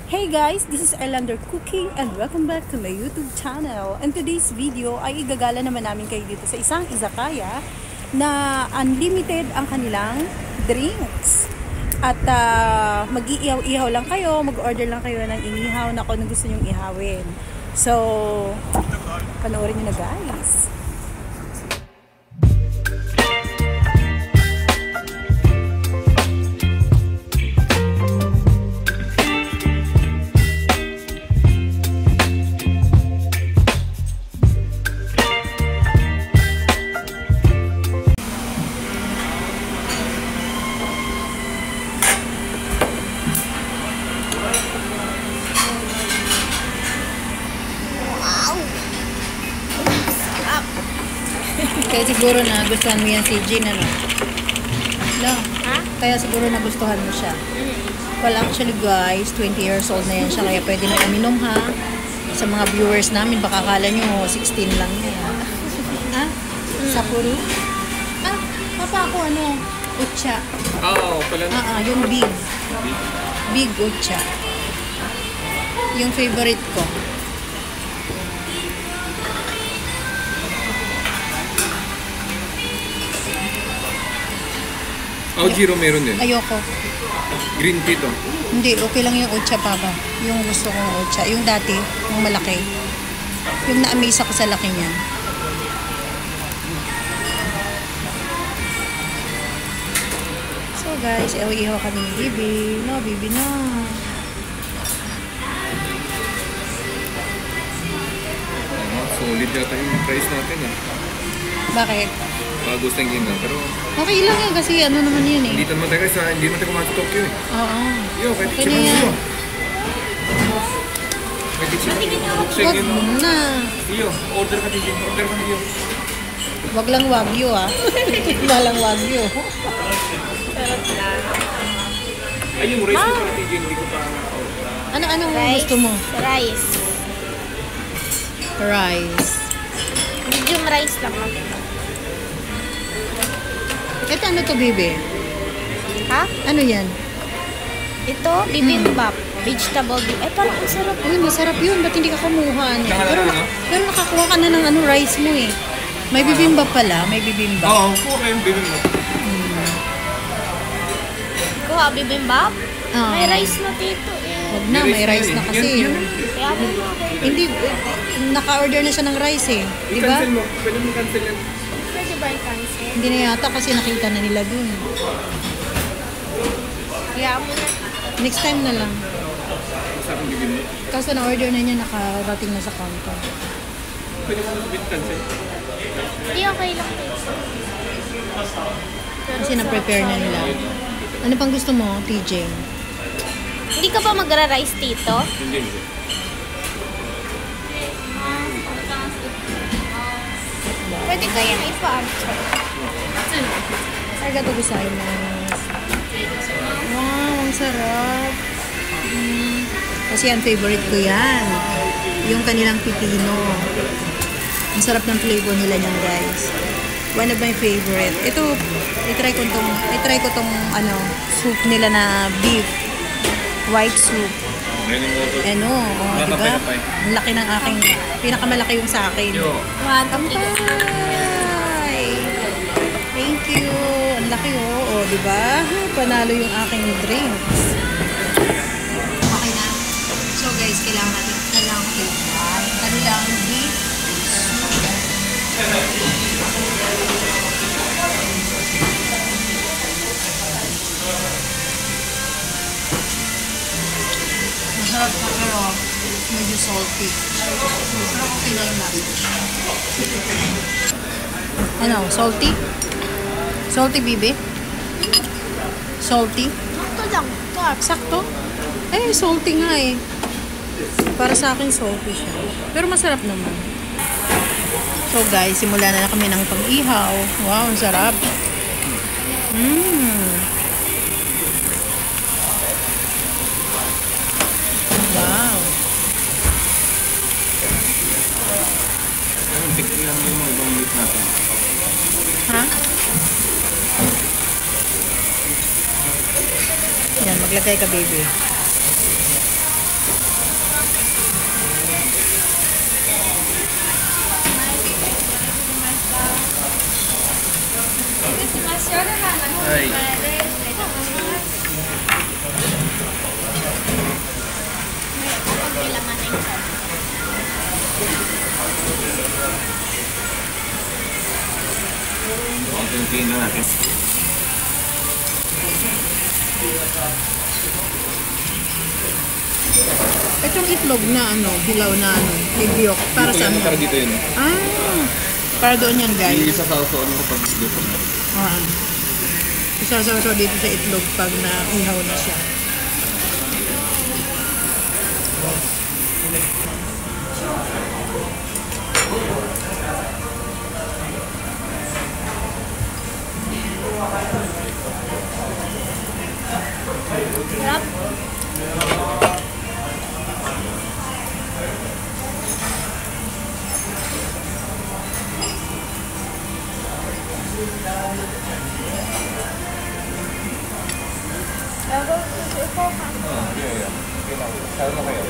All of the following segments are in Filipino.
Hey guys, this is Elander Cooking and welcome back to my YouTube channel. And today's video ay igagala naman namin kayo dito sa isang izakaya na unlimited ang kanilang drinks. At mag-iihaw-ihaw lang kayo, mag-order lang kayo ng inihaw na kung gusto nyong ihawin. So, panoorin nyo na guys. Kaya siguro nagustuhan mo yan si Jean, ano? No? Ha? Kaya siguro nagustuhan mo siya. Well, actually guys, 20 years old na yan siya, kaya pwede na uminom ha. Sa mga viewers namin, baka akala nyo 16 lang yan. Ha? Sapporo? Ah, papa ako ano? Ucha. Oo, pala na. Yung big. Big ucha. Yung favorite ko. Jiro meron din. Ayoko. Green tea to. Hindi, okay lang yung ucha papa. Yung gusto kong ucha. Yung dati, yung malaki. Yung na-amaze ako sa laki niyan. So guys, ihaw kami ni Bibi. No, Bibi no. Solid yata yung price natin ah. Bakit? Gusto yung gina, pero Okay lang yan kasi ano naman yun eh. hindi naman tayo kumain sa Tokyo eh. Oo. Yo, kahit Okay na chimahan yan. mo. Kahit chimahan. Buksan Wag yun. na. Yo, order ka din. Order ka din. Wag lang wagyu ah. Walang wagyu. Ay, yung rice ko pala TJ, hindi ko pa Anong Rice. gusto mo? Rice. Rice. Medium rice lang. Ito ano to, Bibi? Ha? Ano yan? Ito, bibimbap. Vegetable dip. Ay, parang ang sarap. Uy, masarap yun. Ba't hindi ka kumuha? Saka Pero, ano? pero nakakuha ka na ng ano, rice mo eh. May bibimbap pala. May bibimbap. Oo, okay yung bibin mo. Kuha, bibimbap. Ah. May rice na dito eh. Wag na, may rice na kasi. Yan. Kaya mo na. Hindi, naka-order na siya ng rice eh. Di ba? I-cancel mo. Pwede mo cancel yan. Pwede ba i-cancel? Hindi na yata kasi nakita na nila dun. Kaya mo na. Next time na lang. Sa akin bibin mo. Kaso na-order na niya, nakarating na sa counter. Pwede mo cancel. Hindi, okay lang. Kasi na-prepare na nila. Ano pang gusto mo, TJ? Hindi ka ba magra-rice dito? Hindi. Pwede kaya ipa-answer. Arigatou gozaimasu. Wow, ang sarap. Kasi ang favorite ko yan. Yung kanilang pipino. Ang sarap ng flavor nila niyan, guys. One of my favorite. Ito, i-try ko tong ano, soup nila na beef. White soup. Ano, diba? Ang laki ng aking, pinakamalaki yung sa akin. Kampay! Thank you. Ang laki diba? Panalo yung aking drinks. Okay na. So guys, kailangan natin kanilang beef masarap na pero medyo salty. Pero okay na yung lasa. Ano? Salty? Salty, Bibi? Salty? Ito lang. Sakto? Eh, salty nga eh. Para sa akin, salty siya. Pero masarap naman. So guys, simula na kami ng pag-ihaw. Wow, ang sarap. Wow. Tikli lang yung mga ibang meat natin. Ha? Yan, maglagay ka, baby. Ay. Konting na natin. Itong itlog na ano, hilaw na ano, egg yolk, para Dito sa yan, ano? para dito yun. Ah, para doon yan guys. Yung isa sa ano kapag dito. Ah. Isasaw-saw dito sa itlog pag na-ihaw na siya. Sarap. Kaya na kayo.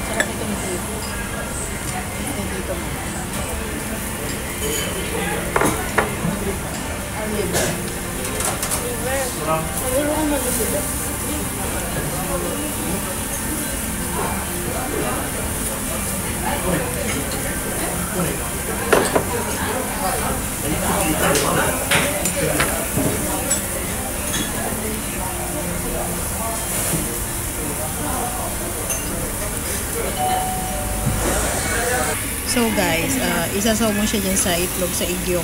Sarap itong beef. Dito mo. Liver. So guys, isasaw mo siya dyan sa itlog, sa egg yolk.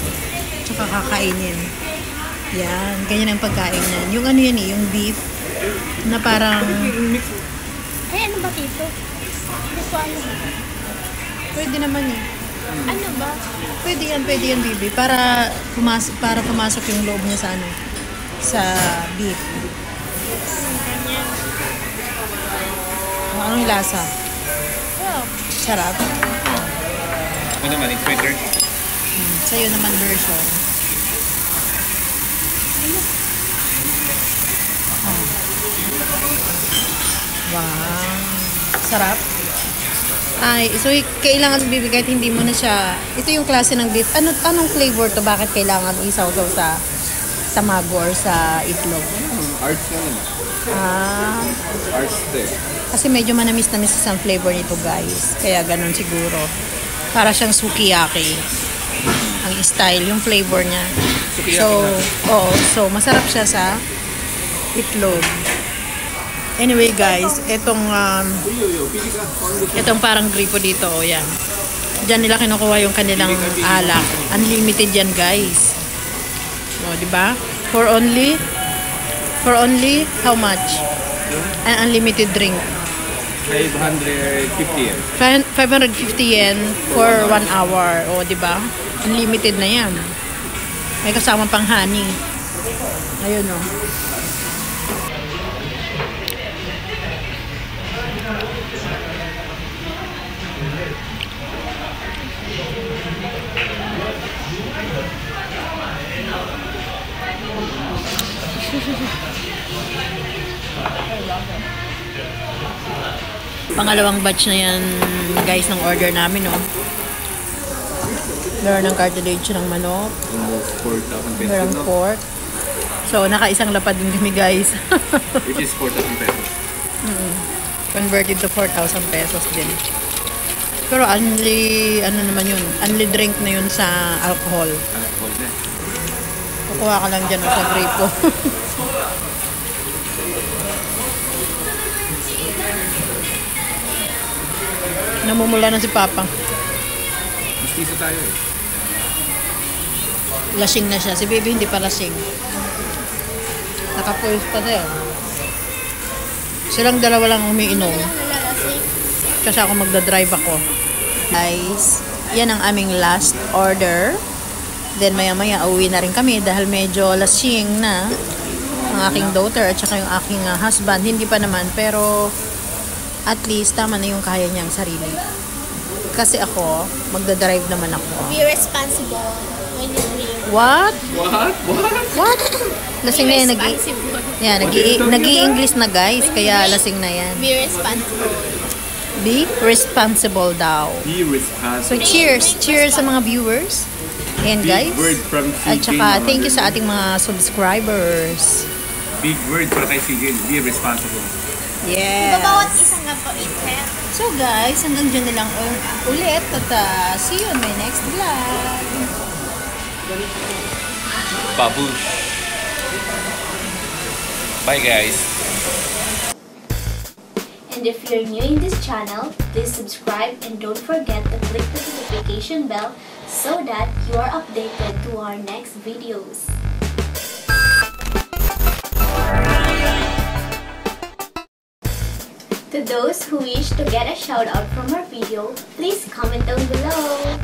Tsaka kakainin. Yan, ganyan ang pagkain niyan. Yung ano yan yung beef na parang... Ay, ano ba dito? Dito ano ba? Pwede naman eh. Ano ba? Pwede yan, baby. Para pumasok yung loob niya sa ano, sa beef. Ganyan. Anong lasa? Oh, Sarap. Ako naman, it's my turn. Sa'yo naman version. Oh. Wow. Sarap. Ay, so kailangan bibigay kahit hindi mo na siya. Ito yung klase ng beef. Anong flavor to? Bakit kailangan isaw-saw sa mago or sa itlog? Arts na naman. Ah, Arts de. kasi medyo manamis-namis ang flavor nito, guys. Kaya ganun siguro. Para siyang sukiyaki. Ang style, yung flavor niya. Sukiyaki So, na. oo. So, masarap siya sa itlog. Anyway, guys, itong parang gripo dito, oh, yan. Diyan nila kinukuha yung kanilang alak. Unlimited yan, guys. O, di ba? For only how much? An unlimited drink. 550 yen. 550 yen for 1 hour. O, di ba? Unlimited na yan. May kasama pang honey. Ayun, o. Pangalawang batch na yan, guys, ng order namin, no? Meron ng cartilage ng manok, Almost 4,000 pesos. meron No? pork. So, nakaisang lapad din kami, guys. Which is 4,000 pesos. Converted to 4,000 pesos din. Pero only, ano naman yun, only drink na yun sa alcohol. Alcohol na. Kukuha ka lang dyan sa gripo. Namumula na si Papa. Mestizo tayo eh. Lasing na siya. Si Baby hindi pa lasing. Nakapoise pa siya. Silang dalawa lang umiinom. nalalasing. Kasi ako magdadrive ako. Guys, yan ang aming last order. Then maya-maya uwi na rin kami dahil medyo lasing na ang aking daughter at saka yung aking husband. Hindi pa naman, pero at least tama na yung kaya niyang sarili. Kasi ako, magdadrive naman ako. Be responsible when you drink. What? What? What? What? Lasing na yan. Responsible. Nag-i-English na guys, kaya lasing na yan. Be responsible. Be responsible daw. Be So, responsible. cheers! Cheers sa mga viewers. Ayan, Big guys. word from At CJ. saka, thank you sa ating mga subscribers. Big word para kay CJ. Be responsible. Yes. Bawat isang nga po item. So, guys, hanggang dyan na lang ulit. At see you on my next vlog. Babush. Bye, guys. And if you're new in this channel, please subscribe and don't forget to click the notification bell so that you are updated to our next videos. To those who wish to get a shout out from our video, please comment down below.